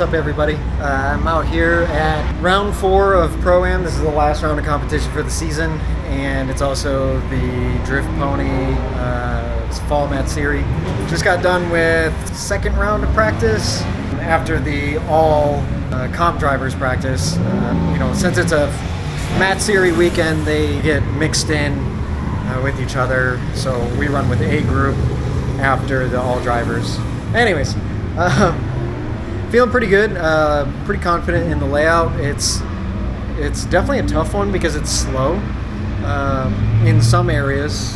up, everybody? I'm out here at round 4 of Pro-Am. This is the last round of competition for the season, and it's also the Drift Pony FallMatsErie. Just got done with second round of practice after the all comp drivers practice. Since it's a MatSerie weekend, they get mixed in with each other, so we run with A group after the all drivers. Anyways, feeling pretty good, pretty confident in the layout. It's definitely a tough one because it's slow. In some areas,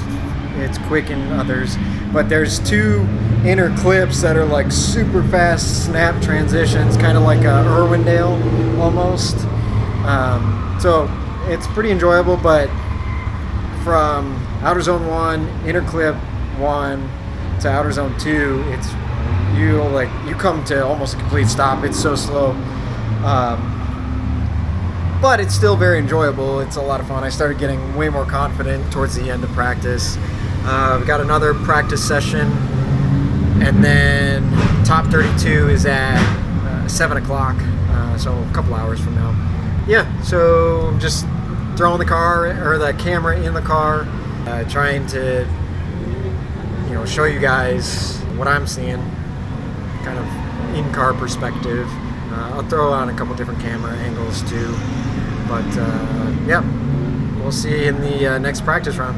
it's quick in others, but there's 2 inner clips that are like super fast snap transitions, kind of like a Irwindale almost. So it's pretty enjoyable, but from Outer Zone 1, Inner Clip 1 to Outer Zone 2, you come to almost a complete stop. It's so slow, but it's still very enjoyable. It's a lot of fun. I started getting way more confident towards the end of practice. We got another practice session, and then top 32 is at 7 o'clock, so a couple hours from now. Yeah, so I'm just throwing the camera in the car, trying to show you guys what I'm seeing, kind of in-car perspective. I'll throw on a couple different camera angles too, but yeah, we'll see you in the next practice round.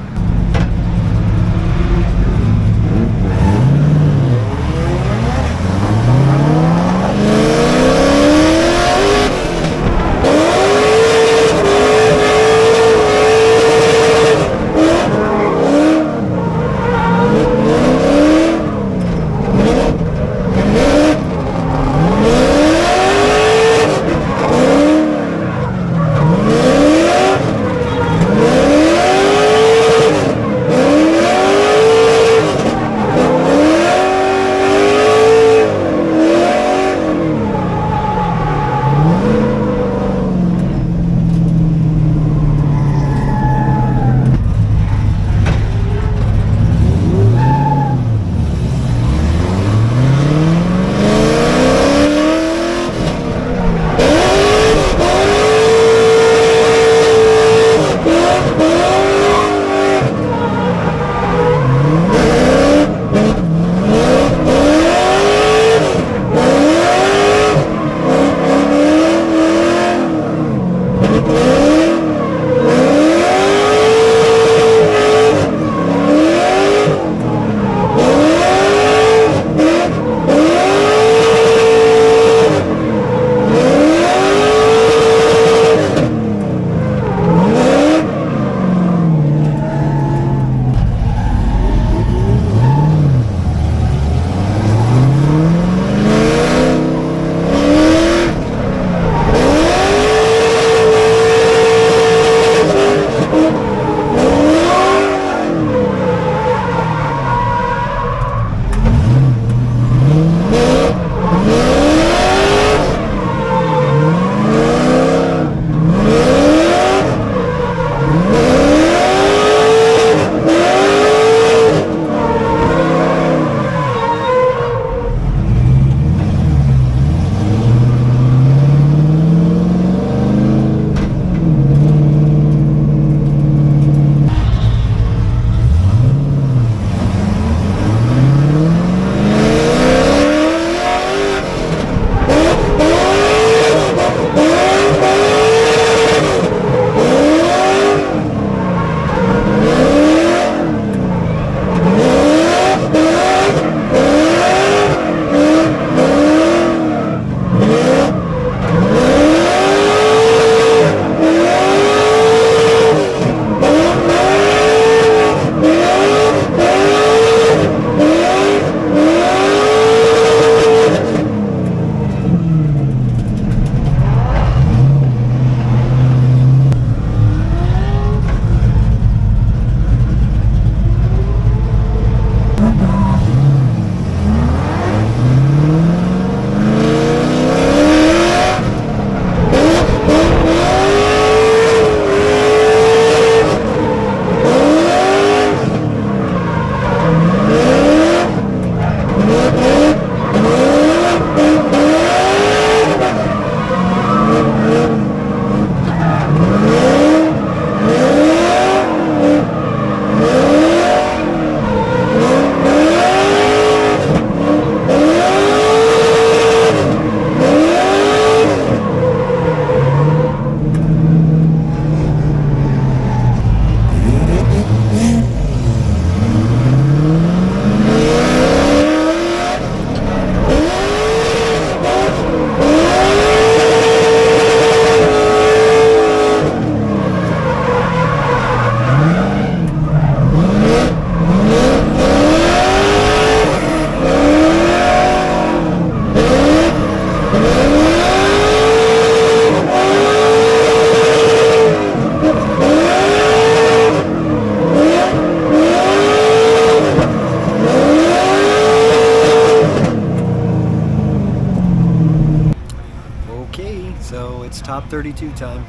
top 32 time.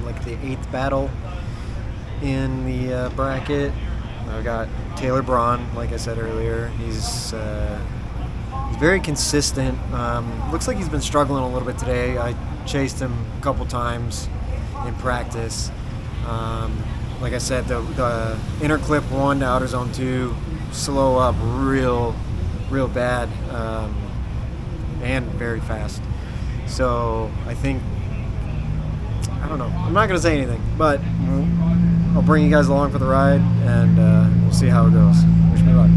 Like the 8th battle in the bracket. I got Taylor Braun, like I said earlier. He's very consistent. Looks like he's been struggling a little bit today. I chased him a couple times in practice. Like I said, the inner clip 1 to outer zone 2 slow up real bad, and very fast. So I think, I don't know, I'm not going to say anything, but I'll bring you guys along for the ride, and we'll see how it goes. Wish me luck.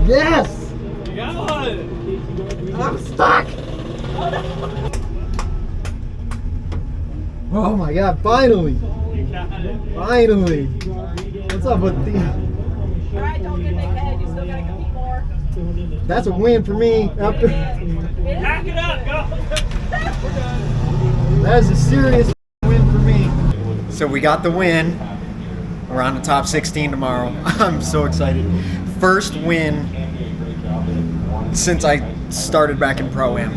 Yes! You got one! I'm stuck! Oh my god, finally! You got it. Finally! What's up with the... Alright, don't get big head. You still gotta compete more. That's a win for me. After... Pack it up, go! We're done. That is a serious win for me. So we got the win. We're on the top 16 tomorrow. I'm so excited. First win since I started back in Pro-Am.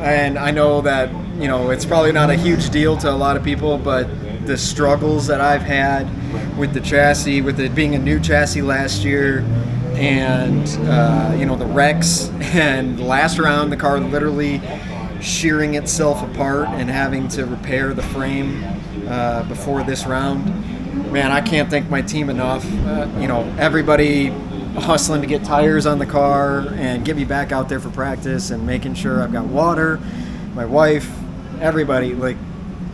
And I know that, you know, it's probably not a huge deal to a lot of people, but the struggles that I've had with the chassis, with it being a new chassis last year, and, you know, the wrecks, and last round the car literally shearing itself apart and having to repair the frame before this round. Man, I can't thank my team enough. You know, everybody hustling to get tires on the car and get me back out there for practice and making sure I've got water. My wife, everybody, like,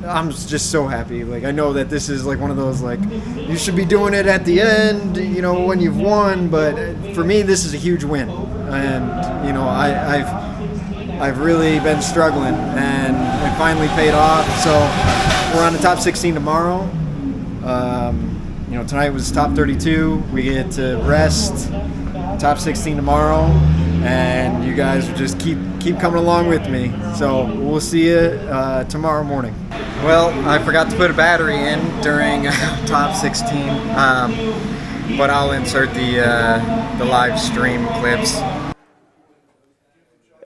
I'm just so happy. Like, I know that this is like one of those, like, you should be doing it at the end, you know, when you've won, but for me, this is a huge win. And, you know, I've really been struggling, and it finally paid off. So we're on the top 16 tomorrow. You know, tonight was top 32. We get to rest. Top 16 tomorrow. and you guys just keep coming along with me. So we'll see you tomorrow morning. Well, I forgot to put a battery in during top 16, but I'll insert the live stream clips.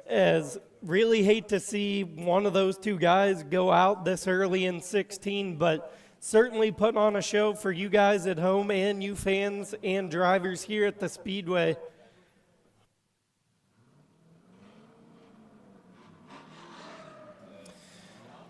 As really hate to see one of those two guys go out this early in 16, but certainly putting on a show for you guys at home and you fans and drivers here at the Speedway.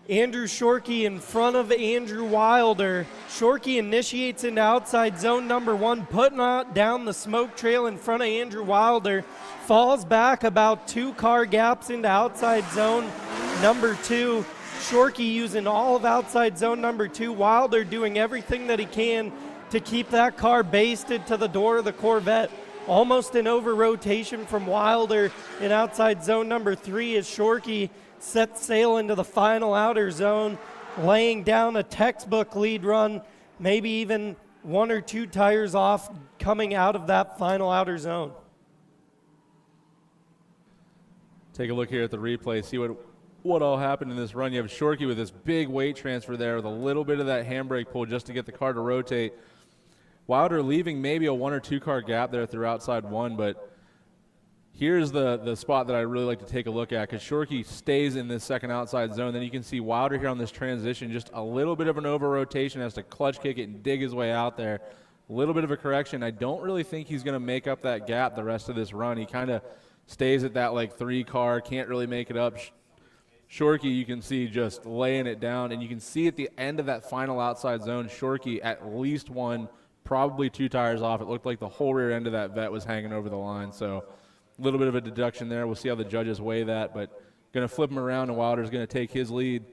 Andrew Shorkey in front of Andrew Wilder. Shorkey initiates into outside zone number 1, putting down the smoke trail in front of Andrew Wilder. Falls back about 2 car gaps into outside zone number 2. Shorkey using all of outside zone number 2. Wilder doing everything that he can to keep that car basted to the door of the Corvette. Almost an over rotation from Wilder in outside zone number 3 as Shorkey sets sail into the final outer zone, laying down a textbook lead run, maybe even 1 or 2 tires off coming out of that final outer zone. Take a look here at the replay, see what all happened in this run. You have Shorkey with this big weight transfer there with a little bit of that handbrake pull just to get the car to rotate. Wilder leaving maybe a 1 or 2 car gap there through outside 1, but here's the spot that I really like to take a look at because Shorkey stays in this second outside zone. Then you can see Wilder here on this transition, just a little bit of an over rotation, has to clutch kick it and dig his way out there. A little bit of a correction. I don't really think he's going to make up that gap the rest of this run. He kind of stays at that like 3 car, can't really make it up. Shorkey, you can see just laying it down, and you can see at the end of that final outside zone, Shorkey at least 1, probably 2 tires off. It looked like the whole rear end of that vet was hanging over the line. So a little bit of a deduction there. We'll see how the judges weigh that, but going to flip him around, and Wilder's going to take his lead.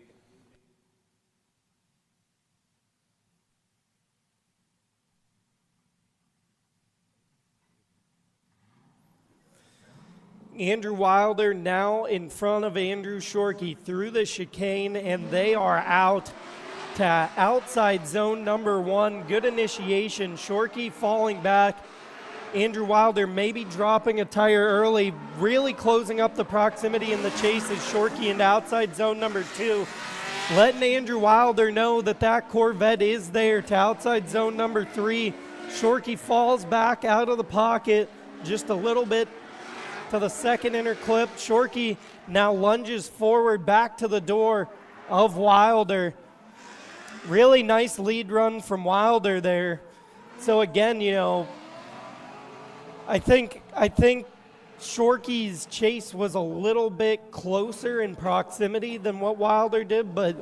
Andrew Wilder now in front of Andrew Shorkey through the chicane, and they are out to outside zone number 1. Good initiation. Shorkey falling back. Andrew Wilder maybe dropping a tire early, really closing up the proximity in the chase as Shorkey into outside zone number 2. Letting Andrew Wilder know that that Corvette is there to outside zone number 3. Shorkey falls back out of the pocket just a little bit to the second inner clip. Shorkey now lunges forward back to the door of Wilder. Really nice lead run from Wilder there. So again, you know, I think Shorkey's chase was a little bit closer in proximity than what Wilder did, but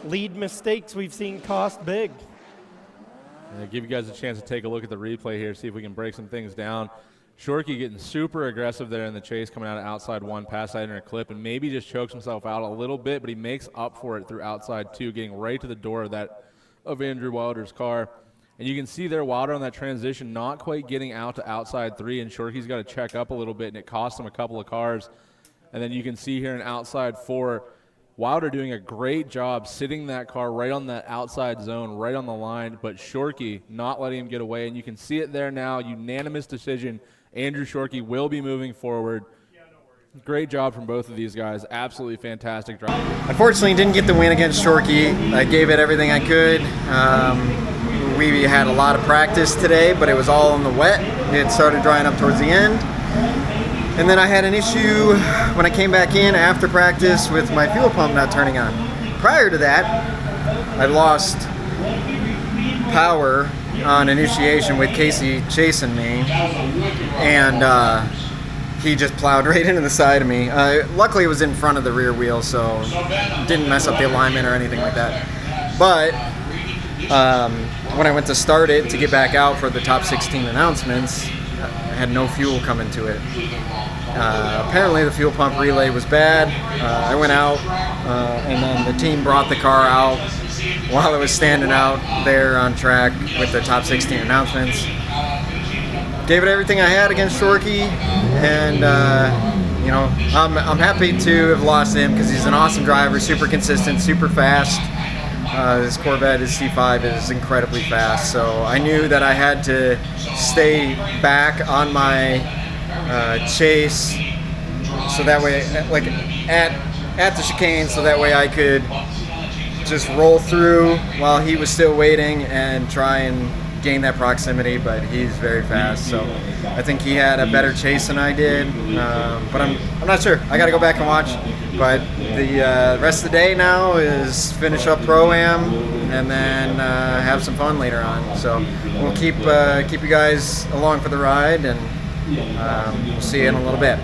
lead mistakes we've seen cost big. I'll give you guys a chance to take a look at the replay here, see if we can break some things down. Shorkey getting super aggressive there in the chase, coming out of outside 1 past that inner clip, and maybe just chokes himself out a little bit, but he makes up for it through outside 2, getting right to the door of Andrew Wilder's car. And you can see there Wilder on that transition not quite getting out to outside 3, and Shorkey's got to check up a little bit, and it cost him a couple of cars. And then you can see here in outside 4, Wilder doing a great job sitting that car right on that outside zone, right on the line, but Shorkey not letting him get away. And you can see it there now, unanimous decision. Andrew Shorkey will be moving forward. Great job from both of these guys. Absolutely fantastic drive. Unfortunately, didn't get the win against Shorkey. I gave it everything I could. We had a lot of practice today, but it was all in the wet. It started drying up towards the end. And then I had an issue when I came back in after practice with my fuel pump not turning on. Prior to that, I lost power on initiation with Casey chasing me, and he just plowed right into the side of me. Luckily, it was in front of the rear wheel, so didn't mess up the alignment or anything like that. But when I went to start it to get back out for the top 16 announcements, I had no fuel coming to it. Apparently the fuel pump relay was bad. I went out, and then the team brought the car out while I was standing out there on track with the top 16 announcements. Gave it everything I had against Shorkey, and you know, I'm happy to have lost him because he's an awesome driver, super consistent, super fast. This Corvette, his C5, is incredibly fast, so I knew that I had to stay back on my chase, so that way, like at the chicane, so that way I could just roll through while he was still waiting and try and gain that proximity. But he's very fast, so I think he had a better chase than I did. But I'm not sure. I got to go back and watch. But the rest of the day now is finish up Pro-Am and then have some fun later on. So we'll keep you guys along for the ride, and we'll see you in a little bit.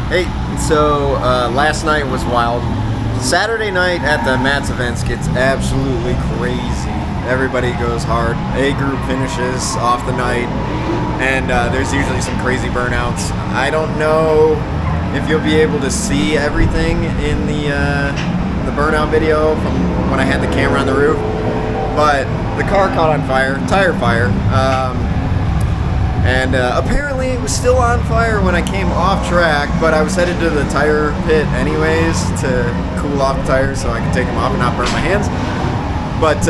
Hey, so last night was wild. Saturday night at the Mats events gets absolutely crazy. Everybody goes hard. A group finishes off the night, and there's usually some crazy burnouts. I don't know if you'll be able to see everything in the burnout video from when I had the camera on the roof, but the car caught on fire, tire fire. And apparently it was still on fire when I came off track, but I was headed to the tire pit anyways to cool off the tires so I could take them off and not burn my hands. But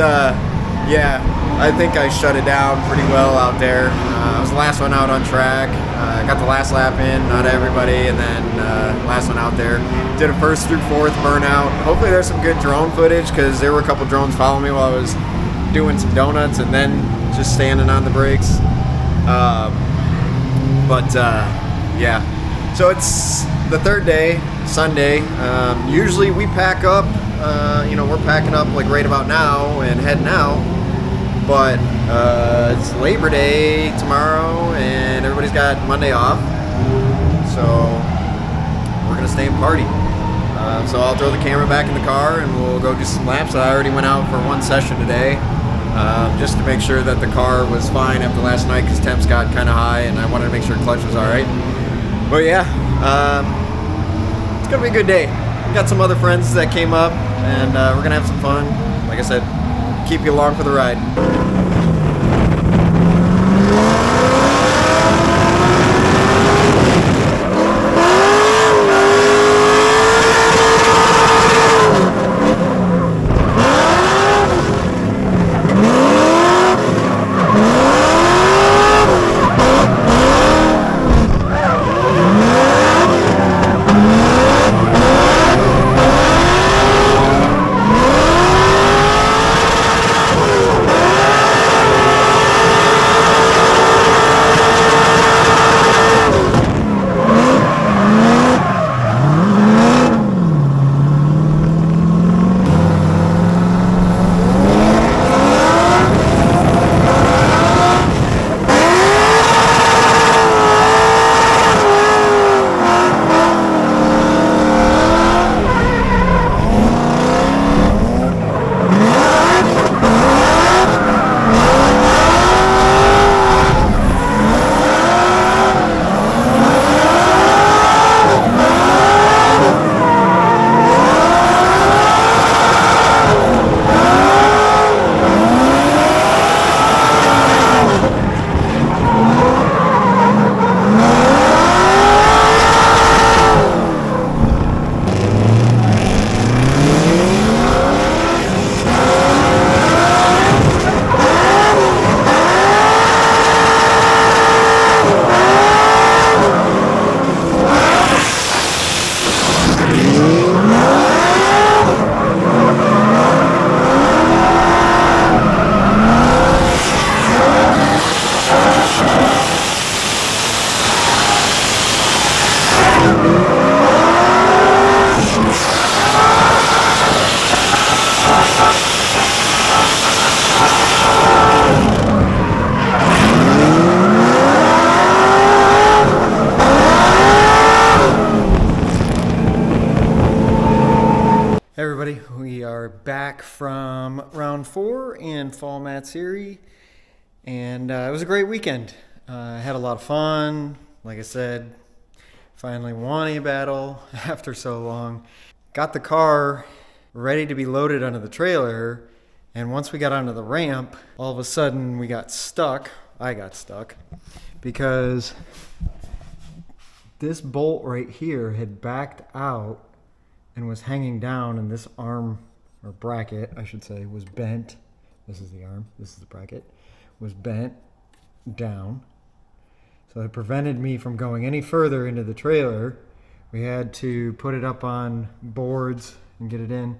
yeah, I think I shut it down pretty well out there. I was the last one out on track. I got the last lap in, not everybody, and then last one out there. Did a first through fourth burnout. Hopefully there's some good drone footage because there were a couple drones following me while I was doing some donuts and then just standing on the brakes. Yeah, so it's the third day, Sunday. Usually we pack up, we're packing up like right about now and heading out, but it's Labor Day tomorrow and everybody's got Monday off, so we're gonna stay and party. So I'll throw the camera back in the car and we'll go do some laps. I already went out for one session today. Just to make sure that the car was fine after last night because temps got kind of high and I wanted to make sure clutch was alright. But yeah, it's going to be a good day. We got some other friends that came up and we're going to have some fun. Like I said, keep you along for the ride. Hey everybody, we are back from round 4 in FallMatsErie, and it was a great weekend. I had a lot of fun. Like I said, finally won a battle after so long. Got the car ready to be loaded onto the trailer, and once we got onto the ramp, all of a sudden we got stuck. I got stuck because this bolt right here had backed out and was hanging down, and this arm, or bracket I should say, was bent. This is the arm, this is the bracket, was bent down. So it prevented me from going any further into the trailer. We had to put it up on boards and get it in.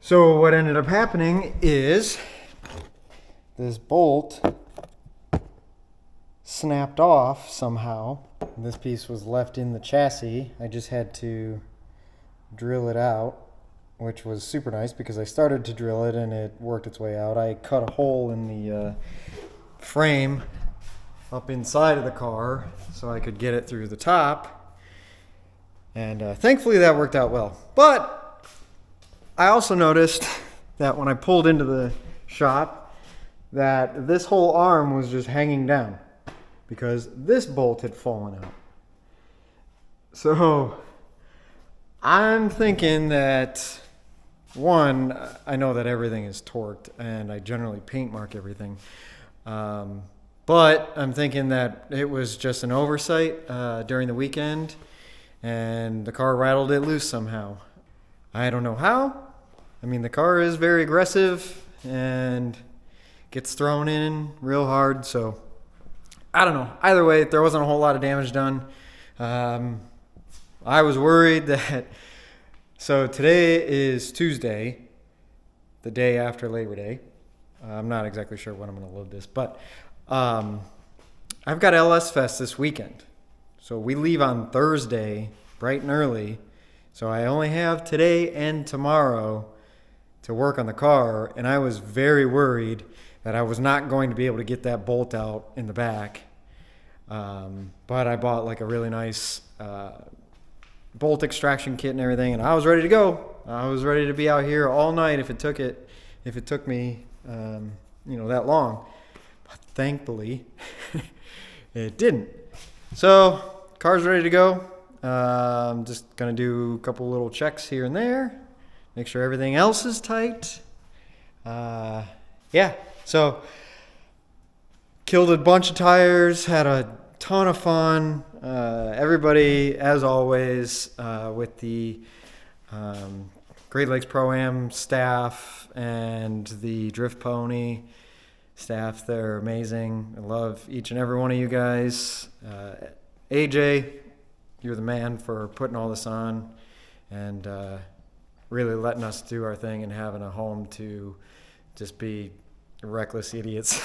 So what ended up happening is this bolt snapped off somehow. This piece was left in the chassis. I just had to drill it out, which was super nice because I started to drill it and it worked its way out. I cut a hole in the frame up inside of the car so I could get it through the top. And thankfully that worked out well. But I also noticed that when I pulled into the shop that this whole arm was just hanging down because this bolt had fallen out. So I'm thinking that, one, I know that everything is torqued and I generally paint mark everything. But I'm thinking that it was just an oversight during the weekend and the car rattled it loose somehow. I don't know how. I mean, the car is very aggressive and gets thrown in real hard, so I don't know. Either way, there wasn't a whole lot of damage done. I was worried that... So today is Tuesday, the day after Labor Day. I'm not exactly sure when I'm going to load this, but I've got LS Fest this weekend. So we leave on Thursday, bright and early. So I only have today and tomorrow to work on the car, and I was very worried that I was not going to be able to get that bolt out in the back. But I bought like a really nice bolt extraction kit and everything, and I was ready to go. I was ready to be out here all night if it took me that long. But thankfully it didn't. So car's ready to go. I'm just gonna do a couple little checks here and there, make sure everything else is tight. So killed a bunch of tires, had a ton of fun. Everybody, as always, with the Great Lakes Pro-Am staff and the Drift Pony staff, they're amazing. I love each and every one of you guys. AJ, you're the man for putting all this on and really letting us do our thing and having a home to just be reckless idiots.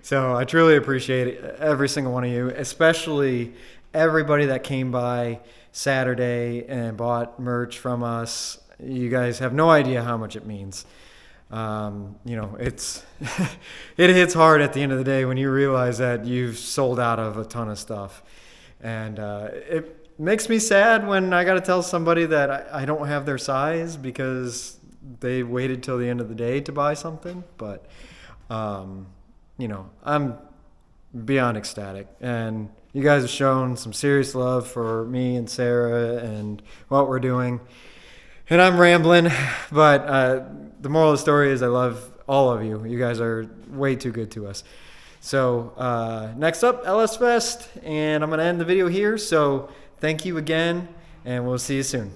So I truly appreciate it, every single one of you, especially everybody that came by Saturday and bought merch from us. You guys have no idea how much it means. It's it hits hard at the end of the day when you realize that you've sold out of a ton of stuff. And it makes me sad when I got to tell somebody that I don't have their size because they waited till the end of the day to buy something. But, I'm beyond ecstatic. And you guys have shown some serious love for me and Sarah and what we're doing. And I'm rambling, but the moral of the story is I love all of you. You guys are way too good to us. So next up, LS Fest, and I'm going to end the video here. So thank you again, and we'll see you soon.